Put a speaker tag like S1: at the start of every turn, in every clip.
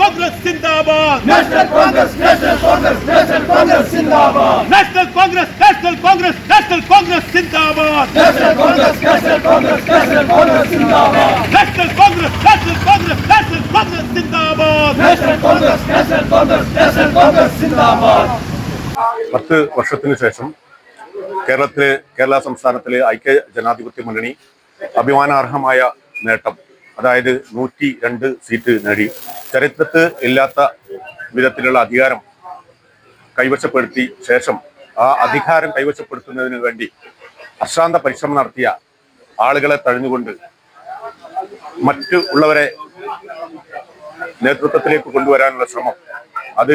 S1: Congress Zindabad. National Congress Zindabad. National Congress Zindabad. National Congress Zindabad. National Congress Zindabad. National Congress Zindabad. National Congress Zindabad.
S2: 10 വർഷത്തിനു ശേഷം കേരള സംസ്ഥാനത്തിലെ ഐക്യ ജനാധിപത്യ മുന്നണി അഭിമാനാർഹമായ നേട്ടം, അതായത് 102 സീറ്റ് നേടി ചരിത്രത്തിൽ ഇല്ലാത്ത വിധത്തിലുള്ള അധികാരം കൈവശപ്പെടുത്തി ശേഷം ആ അധികാരം കൈവശപ്പെടുത്തുന്നതിന് വേണ്ടി അശ്രാന്ത പരിശ്രമം നടത്തിയ ആളുകളെ തഴഞ്ഞുകൊണ്ട് മറ്റു ഉള്ളവരെ നേതൃത്വത്തിലേക്ക് കൊണ്ടുവരാനുള്ള ശ്രമം അത്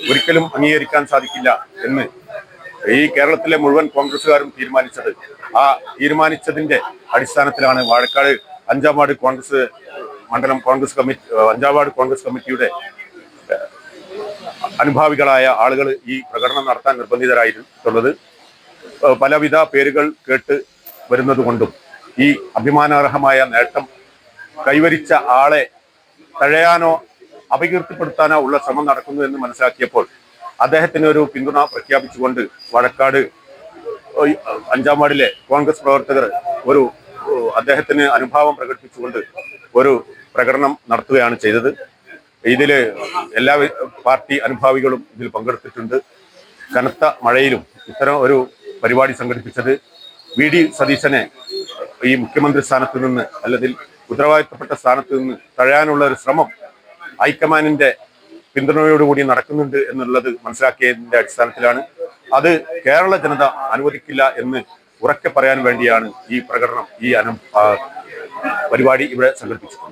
S2: ഒരിക്കലും അംഗീകരിക്കാൻ സാധിക്കില്ല എന്ന് ഈ കേരളത്തിലെ മുഴുവൻ കോൺഗ്രസുകാരും തീരുമാനിച്ചത്. ആ തീരുമാനിച്ചതിന്റെ അടിസ്ഥാനത്തിലാണ് വാഴക്കാട് 5-ാം വാർഡ് കോൺഗ്രസ് മണ്ഡലം കോൺഗ്രസ് കമ്മിറ്റി 5-ാം വാർഡ് കോൺഗ്രസ് കമ്മിറ്റിയുടെ അനുഭാവികളായ ആളുകൾ ഈ പ്രകടനം നടത്താൻ നിർബന്ധിതരായിട്ടുള്ളത്. പലവിധ പേരുകൾ കേട്ട് വരുന്നത് കൊണ്ടും ഈ അഭിമാനാർഹമായ നേട്ടം കൈവരിച്ച ആളെ തഴയാനോ അപകീർത്തിപ്പെടുത്താനോ ഉള്ള ശ്രമം നടക്കുന്നു എന്ന് മനസ്സിലാക്കിയപ്പോൾ അദ്ദേഹത്തിന് ഒരു പിന്തുണ പ്രഖ്യാപിച്ചുകൊണ്ട് വാഴക്കാട് 5-ാം വാർഡിലെ കോൺഗ്രസ് പ്രവർത്തകർ അദ്ദേഹത്തിന് അനുഭാവം പ്രകടിപ്പിച്ചുകൊണ്ട് ഒരു പ്രകടനം നടത്തുകയാണ് ചെയ്തത്. ഇതില് എല്ലാ പാർട്ടി അനുഭാവികളും ഇതിൽ പങ്കെടുത്തിട്ടുണ്ട്. കനത്ത മഴയിലും ഇത്തരം ഒരു പരിപാടി സംഘടിപ്പിച്ചത് VD സതീശനെ ഈ മുഖ്യമന്ത്രി സ്ഥാനത്ത് നിന്ന് അല്ലെങ്കിൽ ഉത്തരവാദിത്തപ്പെട്ട സ്ഥാനത്ത് നിന്ന് തഴയാനുള്ള ഒരു ശ്രമം ഹൈക്കമാൻഡിന്റെ പിന്തുണയോടുകൂടി നടക്കുന്നുണ്ട് എന്നുള്ളത് മനസ്സിലാക്കിയതിന്റെ അടിസ്ഥാനത്തിലാണ്. അത് കേരള ജനത അനുവദിക്കില്ല എന്ന് ഉറക്കെ പറയാൻ വേണ്ടിയാണ് ഈ പ്രകടനം, ഈ പരിപാടി ഇവിടെ സംഘടിപ്പിച്ചത്.